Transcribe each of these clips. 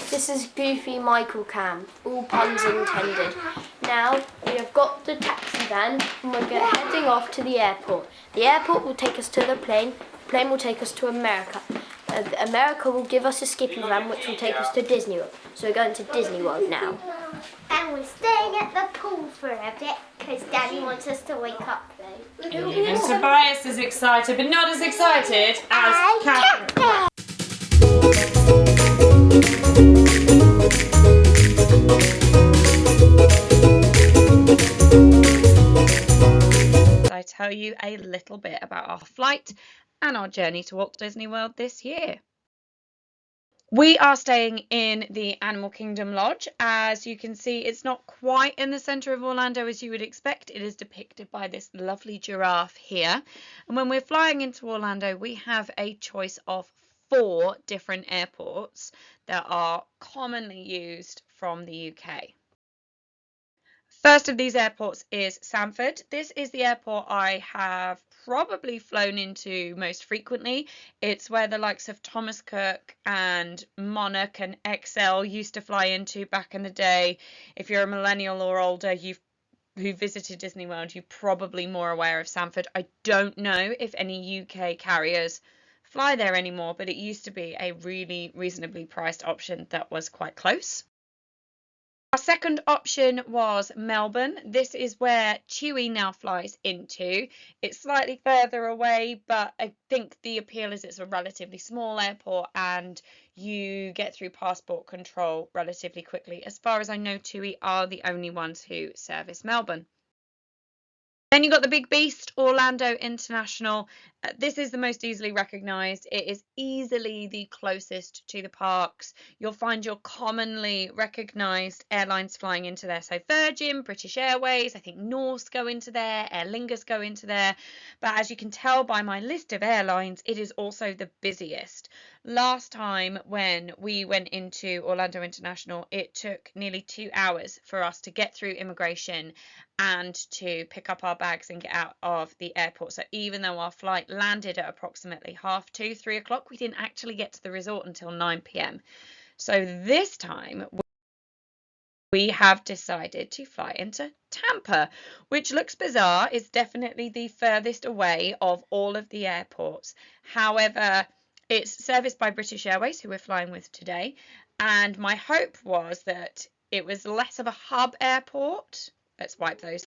This is Goofy Michael Cam, all puns intended. Now we have got the taxi van and we're heading off to the airport. The airport will take us to the plane will take us to America. America will give us a skipping van which will take us to Disney World. So we're going to Disney World now. And we're staying at the pool for a bit because Daddy wants us to wake up late. And Tobias is excited, but not as excited as Catherine. I tell you a little bit about our flight and our journey to Walt Disney World this year. We are staying in the Animal Kingdom Lodge. As you can see, it's not quite in the centre of Orlando as you would expect. It is depicted by this lovely giraffe here. And when we're flying into Orlando, we have a choice of 4 different airports that are commonly used from the UK. First of these airports is Sanford. This is the airport I have probably flown into most frequently. It's where the likes of Thomas Cook and Monarch and XL used to fly into back in the day. If you're a millennial or older, who visited Disney World, you're probably more aware of Sanford. I don't know if any UK carriers fly there anymore, but it used to be a really reasonably priced option that was quite close. Our second option was Melbourne. This is where Chewie now flies into. It's slightly further away, but I think the appeal is it's a relatively small airport and you get through passport control relatively quickly. As far as I know, Chewie are the only ones who service Melbourne. Then you've got the big beast, Orlando International. This is the most easily recognised. It is easily the closest to the parks. You'll find your commonly recognised airlines flying into there. So Virgin, British Airways, I think Norse go into there, Aer Lingus go into there. But as you can tell by my list of airlines, it is also the busiest. Last time when we went into Orlando International, it took nearly 2 hours for us to get through immigration and to pick up our bags and get out of the airport. So even though our flight landed at approximately 2:30, 3 o'clock, we didn't actually get to the resort until 9 p.m. So this time we have decided to fly into Tampa, which looks bizarre. It's definitely the furthest away of all of the airports. However, it's serviced by British Airways, who we're flying with today. And my hope was that it was less of a hub airport. Let's wipe those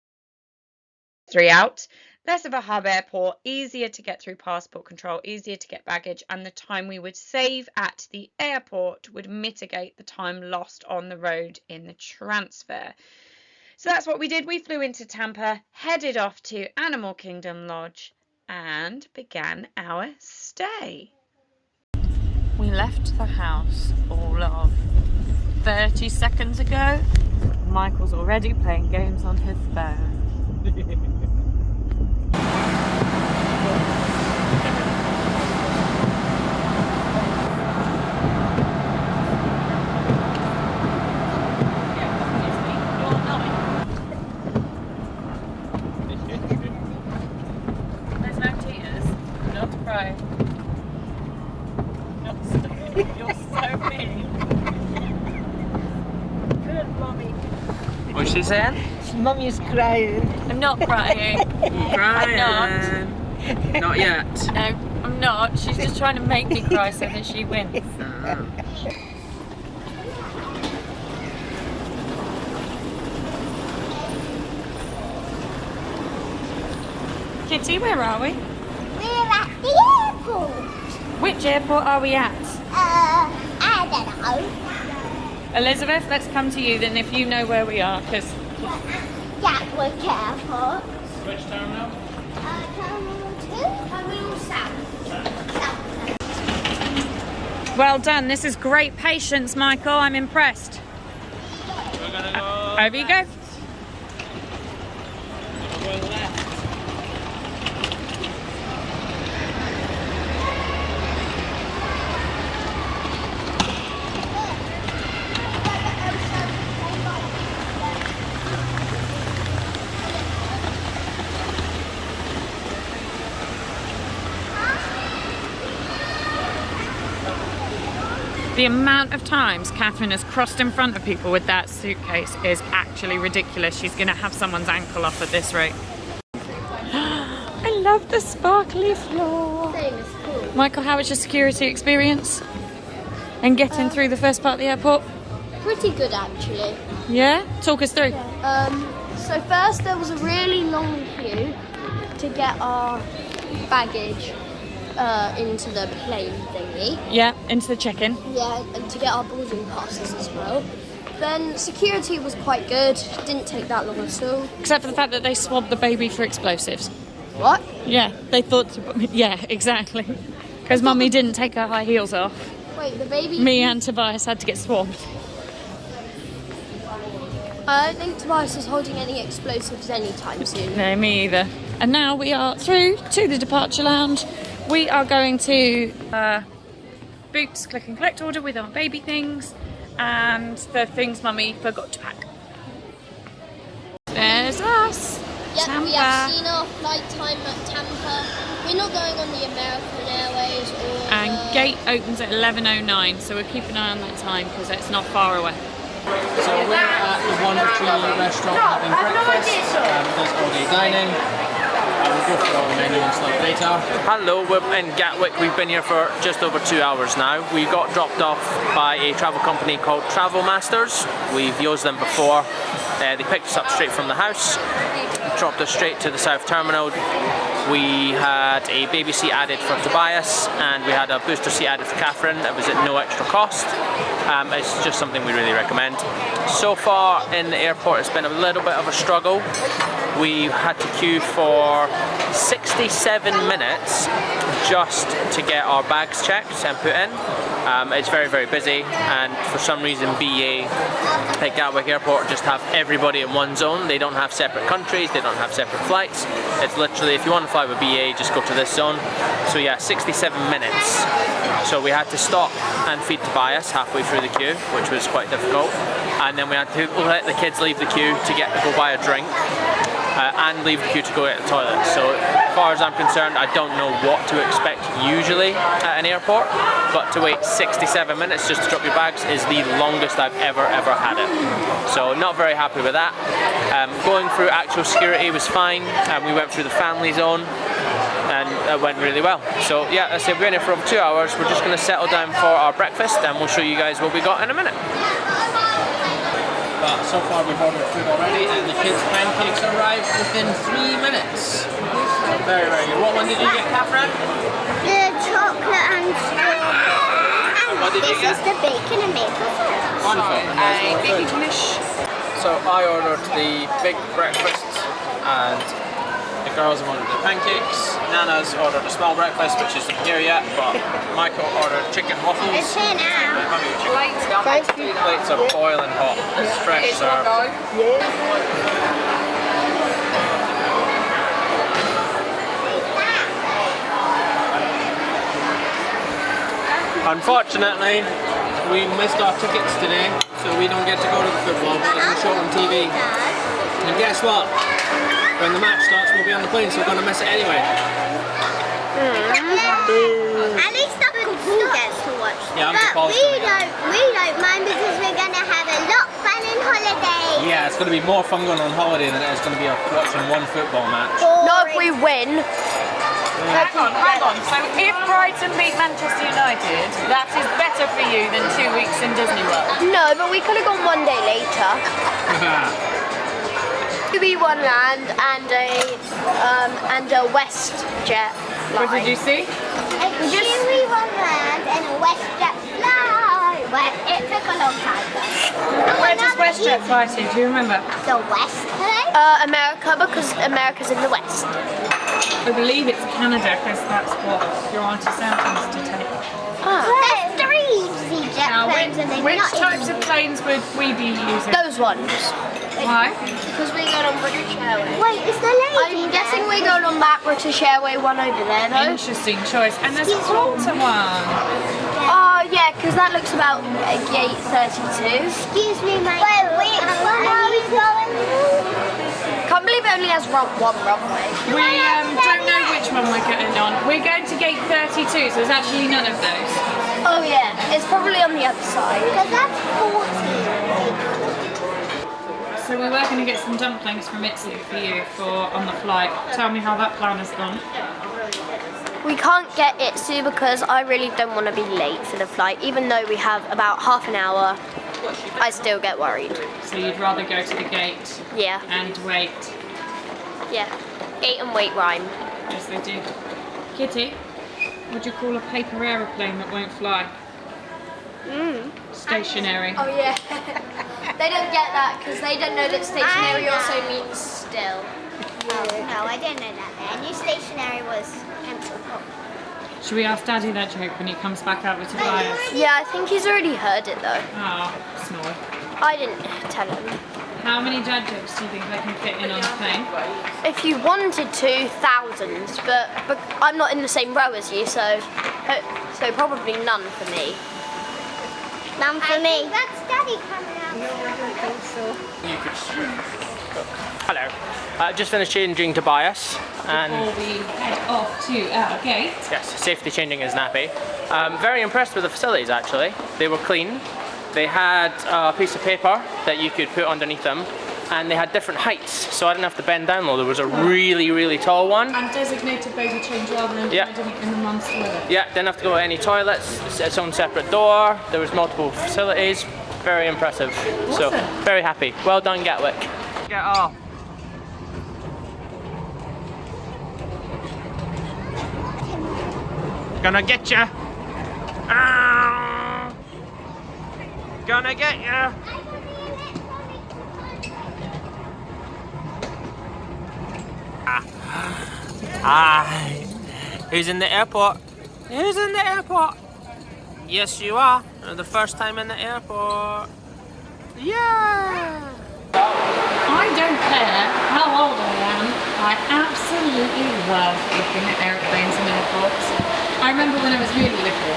3 out. Less of a hub airport, easier to get through passport control, easier to get baggage, and the time we would save at the airport would mitigate the time lost on the road in the transfer. So that's what we did. We flew into Tampa, headed off to Animal Kingdom Lodge, and began our stay. We left the house all of 30 seconds ago. Michael's already playing games on his phone. There's no tears. Not to cry. You're so mean. Good, Mommy. What's she saying? Mummy's crying. I'm not crying. Crying. I'm not. Not yet. No, I'm not. She's just trying to make me cry so that she wins. Kitty, where are we? We're at the airport. Which airport are we at? I don't know. Elizabeth, let's come to you then if you know where we are, because Gatwick Airport. Which terminal? Terminal 2? Terminal South. well done. This is great patience, Michael. I'm impressed. We're gonna go Over you go. Go left. The amount of times Catherine has crossed in front of people with that suitcase is actually ridiculous. She's going to have someone's ankle off at this rate. I love the sparkly floor. Same, it's cool. Michael, how was your security experience? And getting through the first part of the airport? Pretty good actually. Yeah? Talk us through. So first there was a really long queue to get our baggage into the plane thingy. Yeah, into the check-in. Yeah, and to get our boarding passes as well. Then security was quite good. Didn't take that long at all. Except for the fact that they swabbed the baby for explosives. What? Yeah, they thought to... Yeah, exactly. Because Mummy didn't take her high heels off. Wait, the baby... Me and Tobias had to get swabbed. I don't think Tobias is holding any explosives anytime soon. No, me either. And now we are through to the departure lounge. We are going to Boots click and collect order with our baby things and the things Mummy forgot to pack. There's us. Yep, Tampa. we have seen our flight time at Tampa. We're not going on the American Airways or... And gate opens at 11:09, so we'll keep an eye on that time because it's not far away. So we're at the One Tree restaurant having breakfast. There's all-day dining. We'll go through all the menu and stuff later. Hello, we're in Gatwick. We've been here for just over 2 hours now. We got dropped off by a travel company called Travel Masters. We've used them before. They picked us up straight from the house, dropped us straight to the South Terminal. We had a baby seat added for Tobias and we had a booster seat added for Catherine. It was at no extra cost. It's just something we really recommend. So far in the airport it's been a little bit of a struggle. We had to queue for 67 minutes just to get our bags checked and put in. It's very, very busy, and for some reason BA at Gatwick Airport just have everybody in one zone. They don't have separate countries, they don't have separate flights. It's literally, if you want to fly with BA, just go to this zone. So yeah, 67 minutes. So we had to stop and feed Tobias halfway through the queue, which was quite difficult. And then we had to let the kids leave the queue to go buy a drink. And leave the queue to go get the toilet. So as far as I'm concerned, I don't know what to expect usually at an airport, but to wait 67 minutes just to drop your bags is the longest I've ever had it. So not very happy with that. Going through actual security was fine. We went through the family zone and it went really well. So yeah, as I said, we're in here for over 2 hours. We're just going to settle down for our breakfast and we'll show you guys what we got in a minute. But so far we've ordered food already and the kids' pancakes arrived within 3 minutes. Very, very good. What one did you get, Catherine? The chocolate and strawberry. And What did you this get? is the bacon and maple sauce. Wonderful. A big English. So I ordered the big breakfast and the girls have ordered the pancakes. Nana's ordered a small breakfast, which isn't here yet, but Michael ordered chicken waffles. It's here now. Three plates of boiling hot. It's fresh served. Unfortunately, we missed our tickets today, so we don't get to go to the football, but it's on show on TV. And guess what? When the match starts, we'll be on the plane, so we're going to miss it anyway. At least the pool gets to watch. Yeah, but we don't mind because we're going to have a lot of fun in holiday. Yeah, it's going to be more fun going on holiday than it is going to be watching one football match. Not if we win. Hang on. So if Brighton beat Manchester United, that is better for you than 2 weeks in Disney World. No, but we could have gone one day later. Be one land and a WestJet flight. What did you see? A Kiwi Wonderland and a WestJet fly. Well, it took a long time though. Where does WestJet fly to? Do you remember? The West today? America, because America's in the West. I believe it's Canada because that's what your Auntie Sam used to take. There's 3 EasyJet Now, planes and they're which not types even... of planes would we be using? Those ones. Why? Because we're going on British Airways. Wait, is the lady I'm guessing we're going on that British Airway one over there though. Interesting choice. And there's a quarter one. Oh yeah, because that looks about gate 32. Excuse me, mate. Wait, which one are we going? Can't believe it only has one runway. We don't know which one we're going on. We're going to gate 32, so there's actually none of those. Oh yeah, it's probably on the other side. Because that's 40. So we were going to get some dumplings from Italy for you on the flight. Tell me how that plan has gone. We can't get Itsu because I really don't want to be late for the flight. Even though we have about half an hour, I still get worried. So you'd rather go to the gate Yeah, and wait? yeah. Gate and wait rhyme. Yes, they do. Kitty, what do you call a paper aeroplane that won't fly? Stationary. Oh yeah. They don't get that because they don't know that stationary also means still. No, I didn't know that. I knew stationary was empty. Should we ask Daddy that joke when he comes back over to buy us? Yeah, I think he's already heard it though. Oh, small. I didn't tell him. How many dad jokes do you think I can fit in on a plane? If you wanted to, thousands, but I'm not in the same row as you, so probably none for me. None for me. That's Daddy coming out. No, I don't think so. Hello. Just finished changing Tobias, and Before we head off to our gate. yes, safety changing his nappy. Very impressed with the facilities actually. They were clean. They had a piece of paper that you could put underneath them, and they had different heights, so I didn't have to bend down low. There was a really, really tall one. And designated baby change rather than Yeah. finding it in the mum's toilet. Yeah, didn't have to go to any toilets. It's its own separate door. There was multiple facilities. Very impressive. So Awesome. very happy. Well done, Gatwick. Get off. Gonna get ya. Ah. Gonna get ya. Hi. Who's in the airport? Who's in the airport? Yes, you are. The first time in the airport. Yeah. I don't care how old I am, I absolutely love looking at aeroplanes and airports. I remember when I was really little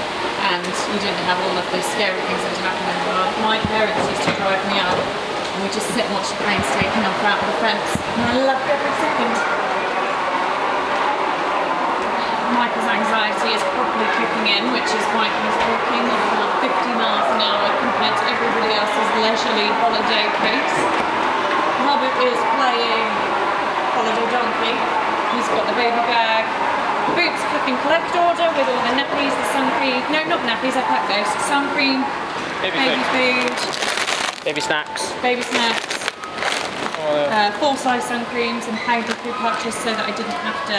and you didn't have all of those scary things that would happen in the world. My parents used to drive me out and we'd just sit and watch the planes taking off out of the fence, and I loved every second. Michael's anxiety is probably kicking in, which is why he's walking at about 50 miles an hour compared to everybody else's leisurely holiday pace. Robert is playing holiday donkey. He's got the baby bag, Boots click and collect order with all the nappies, the sun cream. No, not nappies, I packed those. Sun cream, baby food, baby snacks. baby snacks, 4-size sun creams and powder food pouches so that I didn't have to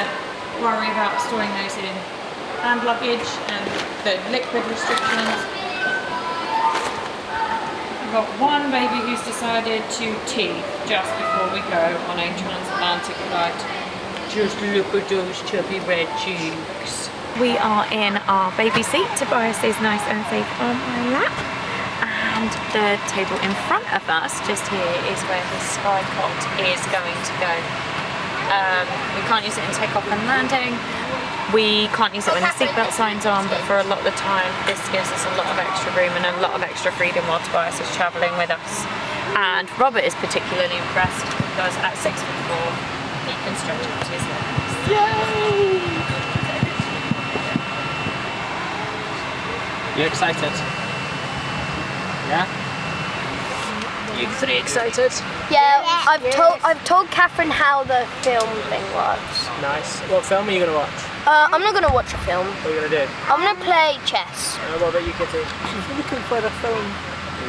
worry about storing those in hand luggage and the liquid restrictions. We've got one baby who's decided to teeth just before we go on a transatlantic flight. Just look at those chubby red cheeks. We are in our baby seat. Tobias is nice and safe on my lap. And the table in front of us, just here, is where the sky cot is going to go. We can't use it in takeoff and landing. We can't use it when the seatbelt sign's on, but for a lot of the time, this gives us a lot of extra room and a lot of extra freedom while Tobias is travelling with us. And Robert is particularly impressed because at 6'4", he can stretch out his legs. Yay! You excited? Yeah? You three excited? Yeah, I've told Catherine how the film thing works. Nice. What film are you gonna watch? I'm not gonna watch a film. What are you gonna do? I'm gonna play chess. What about you, Kitty? She's looking for a film.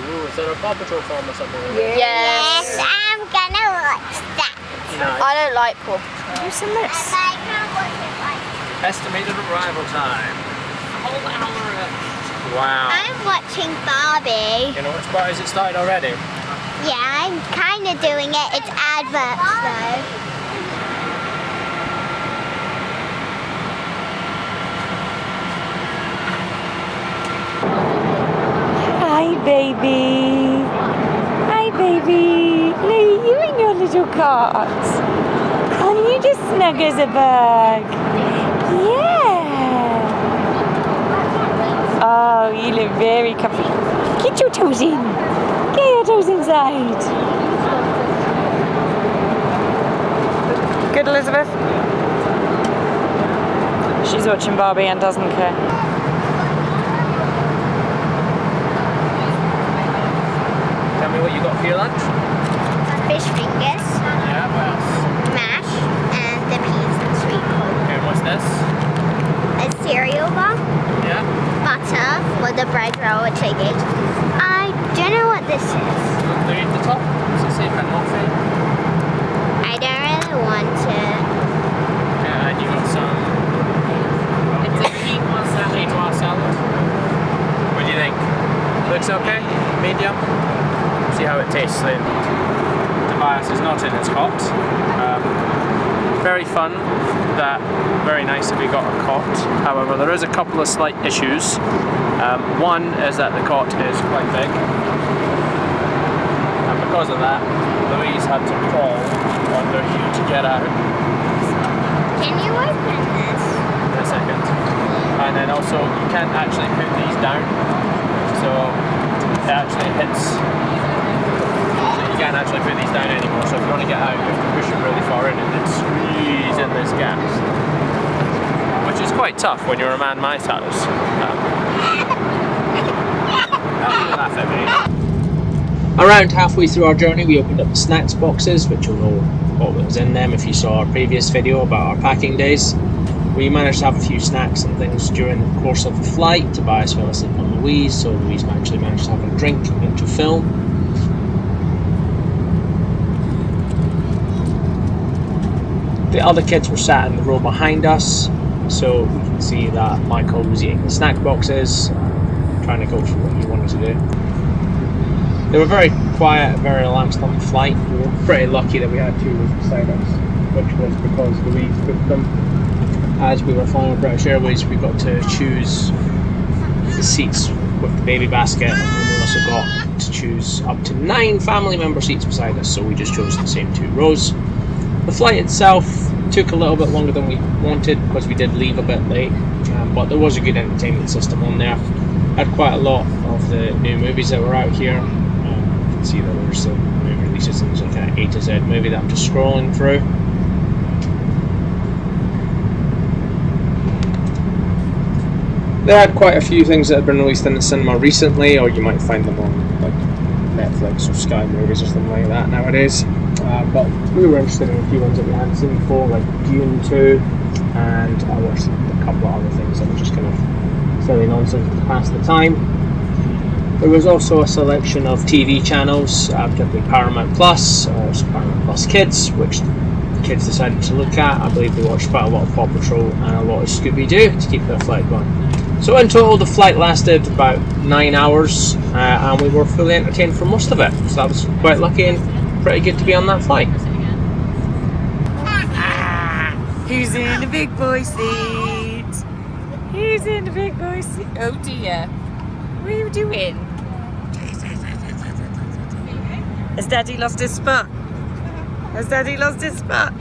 Ooh, is there a Paw Patrol film or something? Yes. Yes, I'm gonna watch that. Nice. I don't like Paw Patrol. Do some this. I can't watch it like Estimated arrival time. Whole hour. Wow. I'm watching Barbie. You know which part is it started already? Yeah, I'm kind of doing it. It's adverts though. Hi, baby. Hi, baby. Look at you and your little cot. And you just snug as a bug. Yeah. Oh, you look very comfy. Get your toes in. Get your toes inside. Good, Elizabeth? She's watching Barbie and doesn't care. for your lunch? Fish fingers, Yeah, what else? mash, and the peas and sweet corn. Okay, what's this? A cereal bar, Yeah. butter for the bread roll which I did. I don't know what this is. Look there at the top. Does it say banoffee? I don't really want to. Yeah, and you got some. It's a quinoa salad. Quinoa salad. What do you think? Looks okay? Medium? See how it tastes then. Tobias is not in his cot. Very fun. Very nice that we got a cot. However, there is a couple of slight issues. One is that the cot is quite big. And because of that, Louise had to crawl under here to get out. Can you open this? In a second. And then also you can't actually put these down, so it actually hits. So you can't actually put these down anymore, so if you want to get out you have to push it really far in and then squeeze in this gap, which is quite tough when you're a man my size. Around halfway through our journey we opened up the snacks boxes, which you'll know what was in them if you saw our previous video about our packing days. We managed to have a few snacks and things during the course of the flight. Tobias fell asleep on Louise, so Louise actually managed to have a drink and to film. The other kids were sat in the row behind us, so we can see that Michael was eating the snack boxes, trying to go for what he wanted to do. They were very quiet, very relaxed on the flight. We were pretty lucky that we had two rows beside us, which was because Louise booked them. As we were flying with British Airways, we got to choose the seats with the baby basket, and we also got to choose up to 9 family member seats beside us, so we just chose the same 2 rows. The flight itself took a little bit longer than we wanted because we did leave a bit late, but there was a good entertainment system on there. Had quite a lot of the new movies that were out here. You can see that there's some new releases and there's like an A to Z movie that I'm just scrolling through. They had quite a few things that had been released in the cinema recently, or you might find them on like Netflix or Sky Movies or something like that nowadays. But we were interested in a few ones that we hadn't seen before, like Dune 2, and I watched a couple of other things that were just kind of silly nonsense to pass the time. There was also a selection of TV channels, particularly Paramount Plus, Paramount Plus Kids, which the kids decided to look at. I believe they watched quite a lot of Paw Patrol and a lot of Scooby-Doo to keep their flight going. So in total the flight lasted about 9 hours, and we were fully entertained for most of it, so that was quite lucky and pretty good to be on that flight. Who's in the big boy seat? Who's in the big boy seat? Oh dear. What are you doing? Has Daddy lost his spot? Has Daddy lost his spot?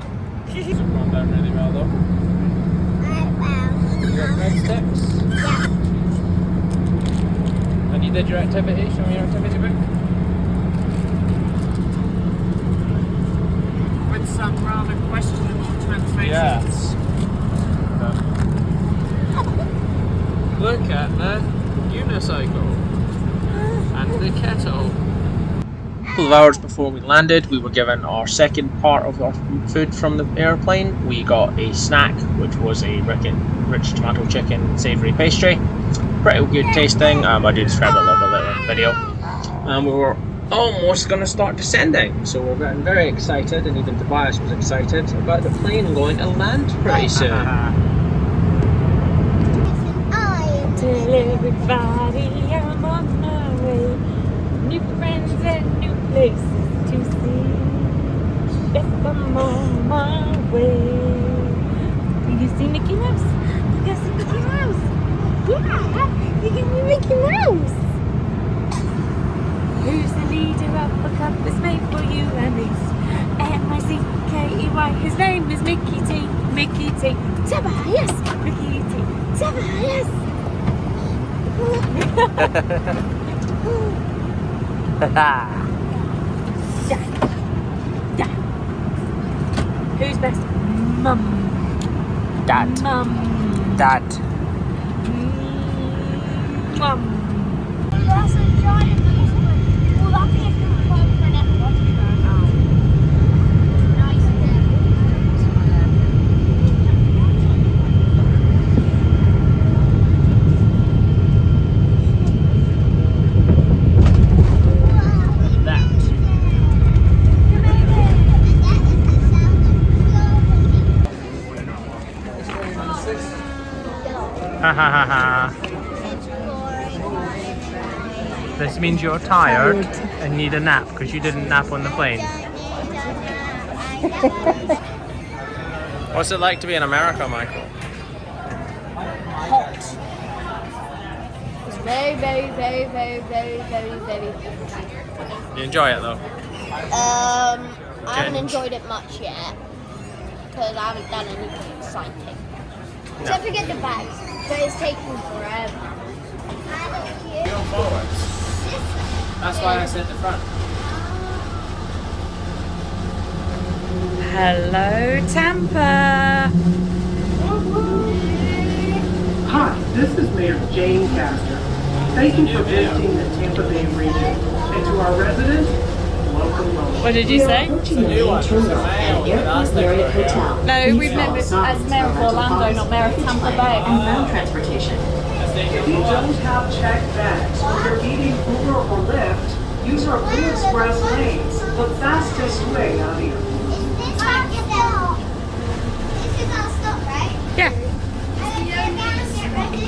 It's gone down really well though. You got red sticks? Yeah. And you did your activity, show me your activity book. With some rather questionable translations. Yes. Look at the unicycle and the kettle. A couple of hours before we landed, we were given our second part of our food from the airplane. We got a snack, which was a rich tomato chicken savoury pastry. Pretty good tasting. I do describe it a little bit later in the video. And we were almost going to start descending, so we're getting very excited, and even Tobias was excited about the plane going to land pretty soon. Tell everybody I'm on my way. New friends and new places to see. If I'm on my way. You see Mickey Mouse? You can see Mickey Mouse. Yeah, you can see Mickey Mouse. Who's the leader of the cup that's made for you and me? M-I-C-K-E-Y. His name is Mickey T. Mickey T. Tobias. Mickey T. Tobias. Dad. Who's best? Mum. Dad. Mum. Dad. Mum. We also joined the will that be a good point for an This means you're tired and need a nap because you didn't nap on the plane. What's it like to be in America, Michael? Hot. It's very, very, very, very, very, very, very hot. You enjoy it though? I haven't enjoyed it much yet because I haven't done anything exciting. No. Don't forget the bags, but it's taking forever. Go forwards. That's why I said the front. Hello, Tampa. Hi, this is Mayor Jane Castor. Thank you for visiting the Tampa Bay region. And to our residents, welcome home. What did you say? No, we've met as Mayor of Orlando, not Mayor of Tampa Bay. And ground transportation. If you don't have checked bags or you're eating Uber or Lyft, use our Blue Express lanes, the fastest way out here. This is our stop, right? Yeah. Get ready.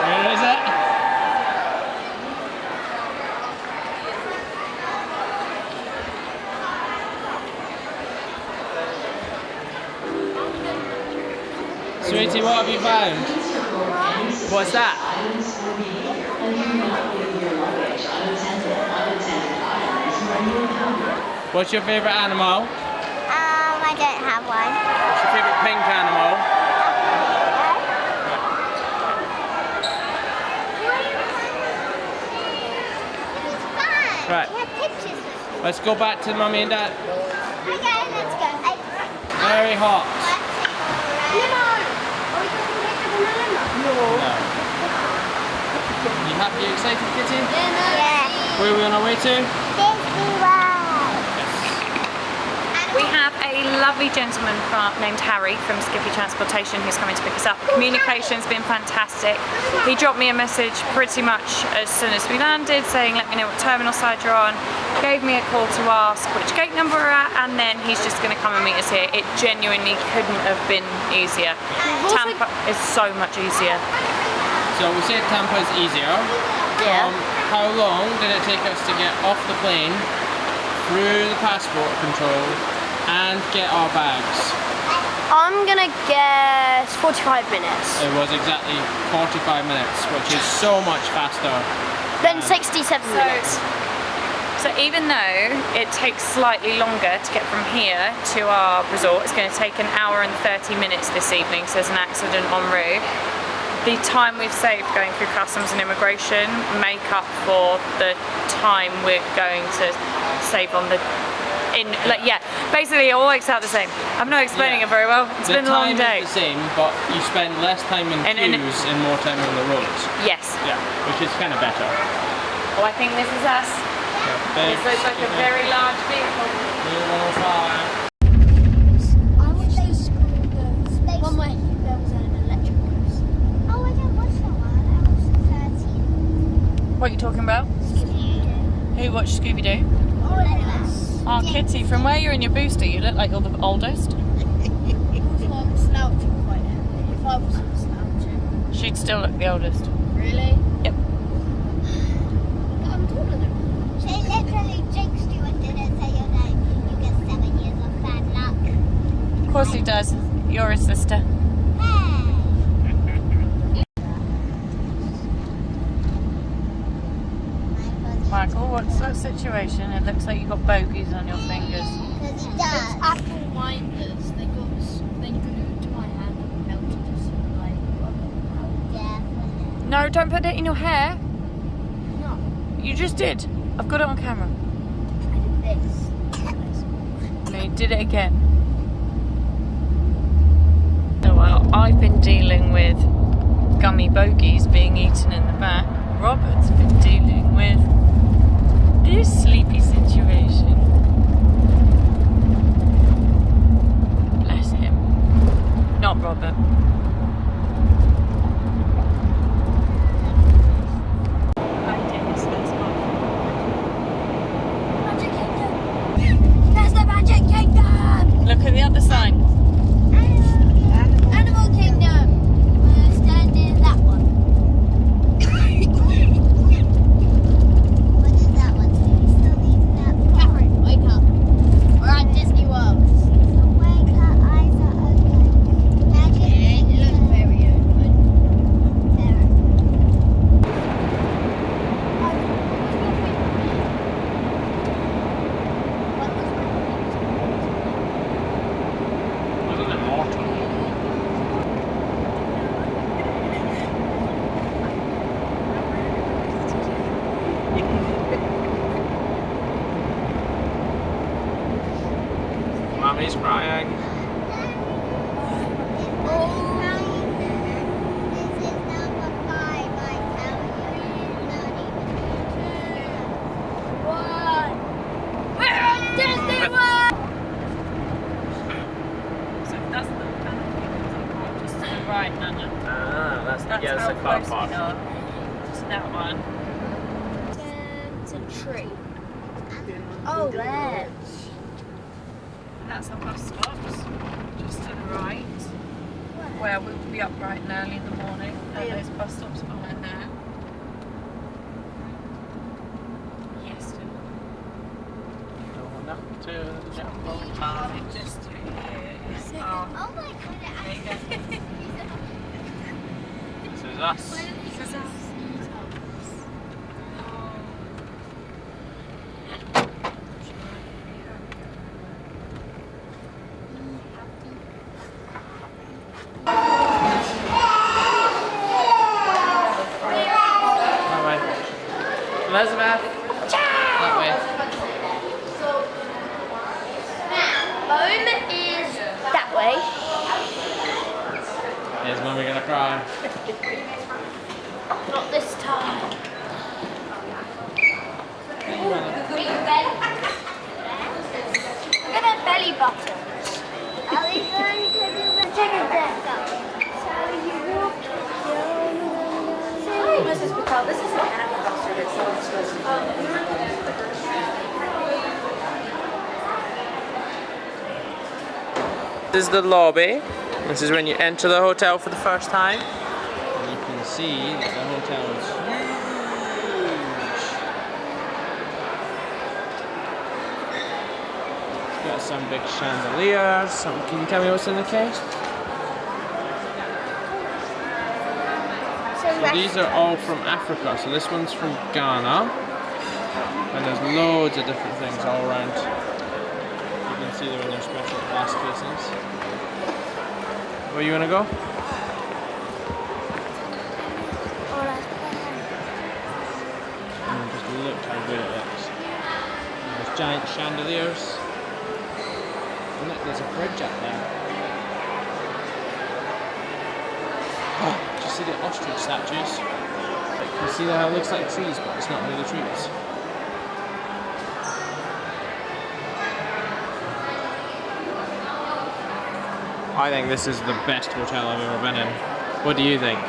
Where is it? Sweetie, what have you found? What's that? What's your favourite animal? I don't have one. What's your favourite pink animal? It's fun. Right. We have pictures with it. Let's go back to Mummy and Dad. Okay, let's go. Very hot. No. You happy, excited, Kitty? Yeah. Where are we on our way to? Disney World. We have a lovely gentleman named Harry from Skippy Transportation who's coming to pick us up. Communication's been fantastic. He dropped me a message pretty much as soon as we landed saying let me know what terminal side you're on, gave me a call to ask which gate number we're at, and then he's just going to come and meet us here. It genuinely couldn't have been easier. Tampa is so much easier. So we said Tampa is easier. Yeah. How long did it take us to get off the plane, through the passport control, and get our bags? I'm gonna guess 45 minutes. It was exactly 45 minutes, which is so much faster. Then 67 minutes. So even though it takes slightly longer to get from here to our resort, it's going to take an hour and 30 minutes this evening, so there's an accident en route. The time we've saved going through customs and immigration make up for the time we're going to save on the basically it all works out the same. I'm not explaining it very well. It's been a long day. The time is the same, but you spend less time in queues and more time on the roads. Yes. Yeah, which is kind of better. Oh, I think this is us. This looks like a very large vehicle. I watched the One way there was an electric bus. Oh, I didn't watch that one. I watched the 13. What are you talking about? Who watched Scooby-Doo? All of us. Oh, Kitty, from where you're in your booster, you look like you're the oldest. I'm slouching quite heavily. If I wasn't slouching. She'd still look the oldest. Really? Yep. I'm taller than you. She literally jinxed you and didn't say your name. You get 7 years of bad luck. Of course he does. You're his sister. Hey. Michael, what's that situation? It looks like you've got bogies on your fingers. Because he It's does. apple winders. They glued to my hand and melted us like. Yeah. No, don't put it in your hair. No. You just did. I've got it on camera. I did this. No, you did it again. Oh well, I've been dealing with gummy bogies being eaten in the back. Robert's been dealing with this sleepy situation. Bless him. Not Robert. Look at the other sign. Animal Kingdom. We're standing in that one. What does that one say? Still leaving that one. Catherine, wake up. We're at Disney World. So wake up, eyes are open. Magic It looks very open. there. Wasn't it mortal? Mommy's crying. This is number 5, I tell you. Not even 2. 1. We're at Disney World! So that's the just to the right, Nana. Ah, that's That's the how car close park. we are. Just that one. It's a tree. Oh, there. And that's our bus stops. Just to the right. Where we'll be up bright and early in the morning. And those bus stops are in there. Yes, Going up to the jumbo. just here is our. Oh my god, There you go. This is us. This is us. That way. Elizabeth. That way. Home is that way. Is Mummy gonna cry? Not this time. Look at that belly button. Are we going to do the chicken deck up? So you walk This is because this is an animal bustard. It's not supposed to be. This is the lobby. This is when you enter the hotel for the first time. And you can see that the hotel is huge. It's got some big chandeliers. Can you tell me what's in the case? So these are all from Africa. So this one's from Ghana. And there's loads of different things all around. You can see they're in their special glass cases. Where you wanna go? Just look how good it looks. There's giant chandeliers. And look, there's a bridge up there. Oh, do you see the ostrich statues? You see how it looks like trees, but it's not really trees. I think this is the best hotel I've ever been in. What do you think?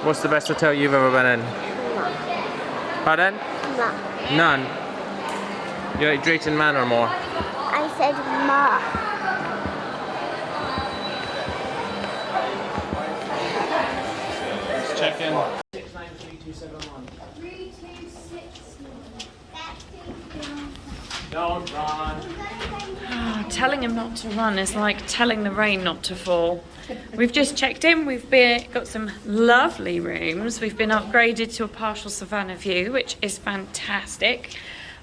What's the best hotel you've ever been in? Pardon? None. You like Drayton Manor more? I said ma. Let's check in. 69327. Don't run. Telling him not to run is like telling the rain not to fall. We've just checked in. We've got some lovely rooms. We've been upgraded to a partial savannah view, which is fantastic.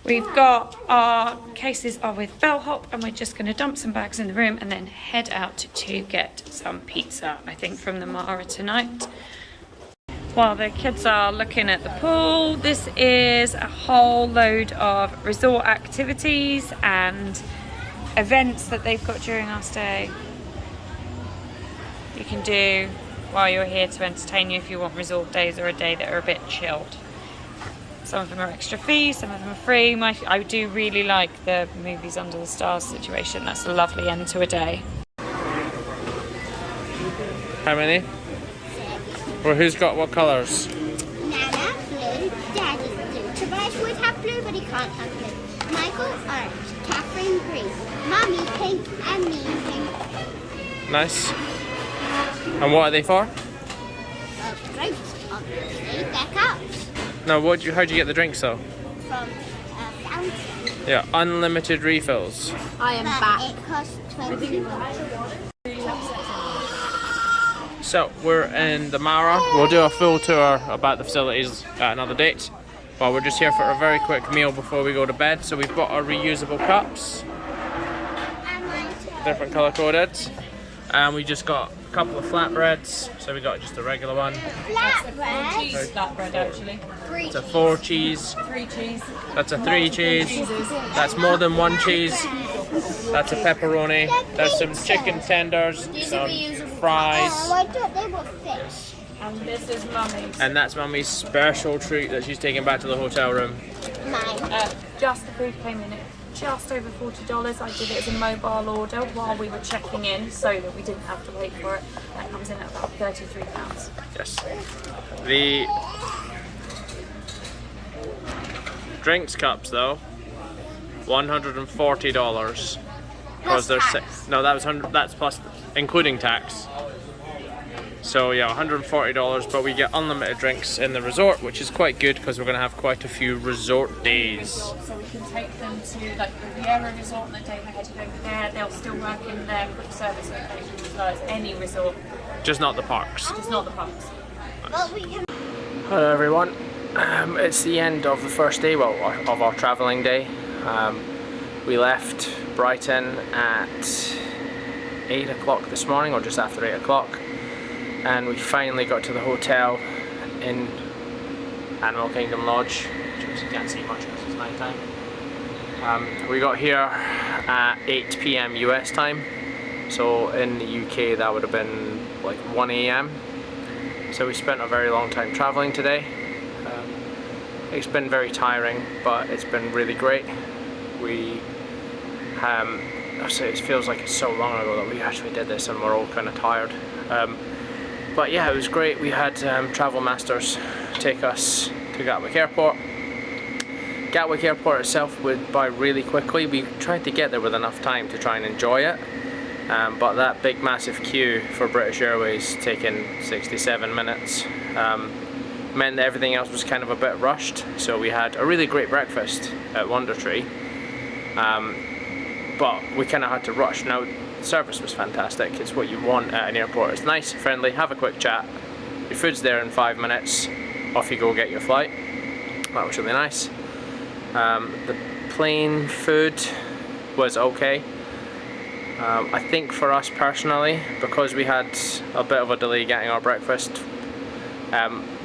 We've got our cases are with bellhop, and we're just going to dump some bags in the room and then head out to get some pizza, I think, from the Mara tonight. While the kids are looking at the pool, this is a whole load of resort activities and events that they've got during our stay. You can do while you're here to entertain you if you want resort days or a day that are a bit chilled. Some of them are extra fees, some of them are free. I do really like the movies under the stars situation. That's a lovely end to a day. How many? Well, who's got what colours? Nana, blue, Daddy's blue. Tobias would have blue, but he can't have blue. Michael orange, Catherine green, Mummy pink, and me pink. Nice. And what are they for? Drinks, obviously. They're cups No, how'd you get the drinks though? from fountain. Yeah, unlimited refills. I am But back. it costs 20. So we're in the Mara. We'll do a full tour about the facilities at another date. But we're just here for a very quick meal before we go to bed. So we've got our reusable cups, different colour coded. And we just got a couple of flatbreads. So we got just a regular one. Flatbread. Cheese flatbread actually. It's a 4 cheese. 3 cheese. That's a 3 cheese. That's more than 1 cheese. That's a pepperoni. There's some chicken tenders, some fries. Oh, I thought they were fish. And this is Mummy's. And that's Mummy's special treat that she's taking back to the hotel room. Mine. Just the food came in at just over $40. I did it as a mobile order while we were checking in so that we didn't have to wait for it. That comes in at about £33. Yes. The drinks cups though, $140. Because there's six. No, that was 100. That's plus including tax. So yeah, $140, but we get unlimited drinks in the resort, which is quite good because we're going to have quite a few resort days. So we can take them to like the Riviera Resort on the day we're heading over there. They'll still work in their quick service locations as well as any resort, Just not the parks. just not the pubs. But we can. Hello everyone. It's the end of the first day, well, of our travelling day. We left Brighton at 8 o'clock this morning, or just after 8 o'clock. And we finally got to the hotel in Animal Kingdom Lodge, which you can't see much because it's night time. We got here at 8 PM US time, so in the UK that would have been like 1 AM. So we spent a very long time travelling today. It's been very tiring, but it's been really great. It feels like it's so long ago that we actually did this and we're all kind of tired. But yeah, it was great. We had travel masters take us to Gatwick Airport. Gatwick Airport itself went by really quickly. We tried to get there with enough time to try and enjoy it. But that big massive queue for British Airways taking 67 minutes meant that everything else was kind of a bit rushed. So we had a really great breakfast at Wonder Tree. But we kind of had to rush. Now, the service was fantastic. It's what you want at an airport. It's nice, friendly, have a quick chat. Your food's there in 5 minutes. Off you go, get your flight. That was really nice. The plane food was okay. I think for us personally, because we had a bit of a delay getting our breakfast,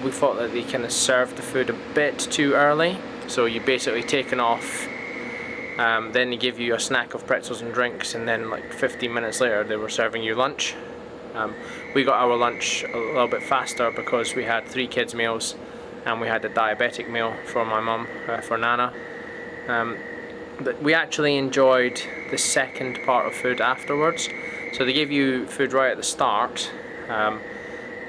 we thought that they kind of served the food a bit too early. So you basically taken off. Then they give you a snack of pretzels and drinks, and then like 15 minutes later they were serving you lunch. We got our lunch a little bit faster because we had 3 kids meals and we had a diabetic meal for my mum, for Nana. But we actually enjoyed the second part of food afterwards. So they give you food right at the start.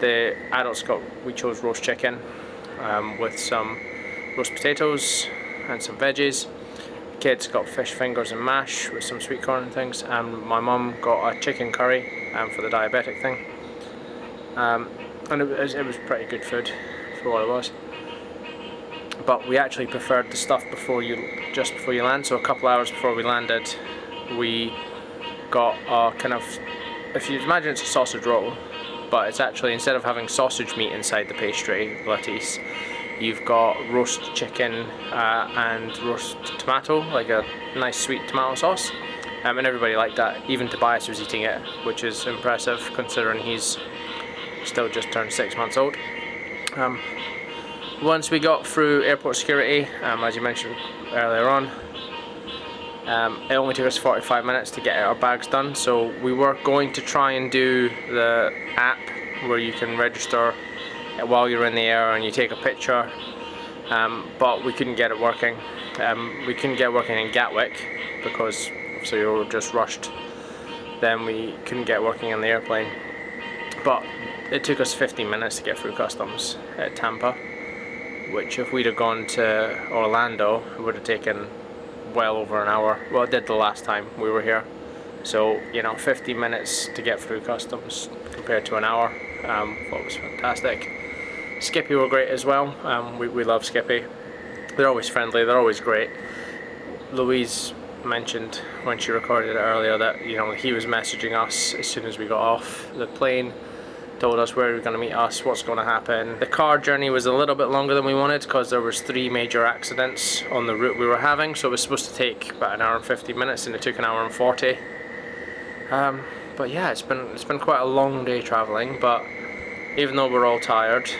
The adults we chose roast chicken with some roast potatoes and some veggies. Kids got fish fingers and mash with some sweet corn and things, and my mum got a chicken curry for the diabetic thing. And it was pretty good food for what it was. But we actually preferred the stuff just before you land. So a couple hours before we landed, we got a kind of, if you imagine it's a sausage roll, but it's actually, instead of having sausage meat inside the pastry, lettuce, you've got roast chicken and roast tomato, like a nice sweet tomato sauce. And everybody liked that. Even Tobias was eating it, which is impressive considering he's still just turned 6 months old. Once we got through airport security, as you mentioned earlier on, it only took us 45 minutes to get our bags done. So we were going to try and do the app where you can register while you're in the air and you take a picture, but we couldn't get it working. We couldn't get it working in Gatwick because so you were just rushed. Then we couldn't get it working in the airplane. But it took us 15 minutes to get through customs at Tampa, which if we'd have gone to Orlando, it would have taken well over an hour. Well, it did the last time we were here. So, you know, 50 minutes to get through customs compared to an hour. Thought it was fantastic. Skippy were great as well. We love Skippy. They're always friendly, they're always great. Louise mentioned when she recorded it earlier that, you know, he was messaging us as soon as we got off the plane, told us where we were going to meet us, what's going to happen. The car journey was a little bit longer than we wanted because there was 3 major accidents on the route we were having, so it was supposed to take about an hour and 50 minutes and it took an hour and 40. But yeah, it's been quite a long day travelling, but even though we're all tired,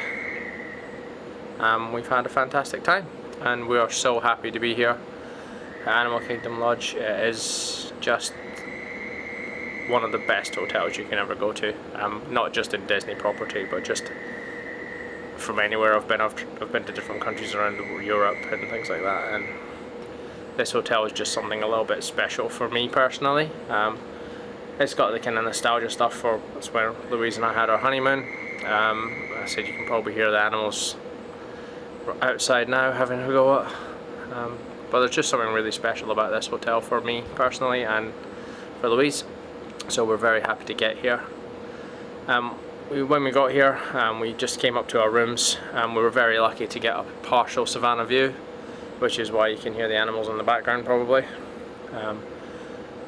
we've had a fantastic time and we are so happy to be here. Animal Kingdom Lodge is just one of the best hotels you can ever go to, not just in Disney property, but just from anywhere I've been to different countries around Europe and things like that, and this hotel is just something a little bit special for me personally. It's got the kind of nostalgia stuff for, that's where Louise and I had our honeymoon. I said you can probably hear the animals outside now having a go at. But there's just something really special about this hotel for me personally and for Louise. So we're very happy to get here. When we got here, we just came up to our rooms. We were very lucky to get a partial savannah view, which is why you can hear the animals in the background probably.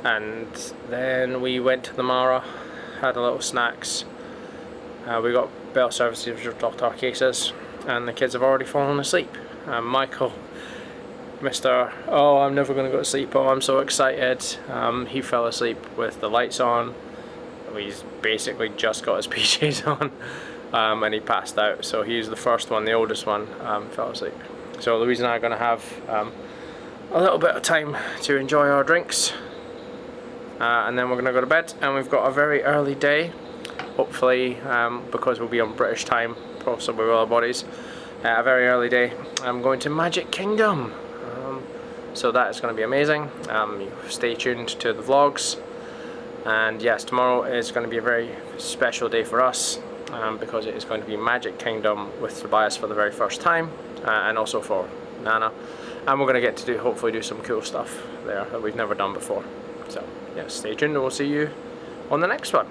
And then we went to the Mara, had a little snacks. We got bell services, which dropped our cases, and the kids have already fallen asleep. Michael, Mr. Oh, I'm never going to go to sleep, oh, I'm so excited. He fell asleep with the lights on. He's basically just got his PJs on, and he passed out. So he's the first one, the oldest one, fell asleep. So Louise and I are going to have a little bit of time to enjoy our drinks, and then we're going to go to bed. And we've got a very early day, hopefully, because we'll be on British time, possibly with our bodies. A very early day. I'm going to Magic Kingdom. So that is going to be amazing. Stay tuned to the vlogs, and yes, tomorrow is going to be a very special day for us, because it is going to be Magic Kingdom with Tobias for the very first time, and also for Nana, and we're going to get to hopefully do some cool stuff there that we've never done before. So yes, stay tuned and we'll see you on the next one.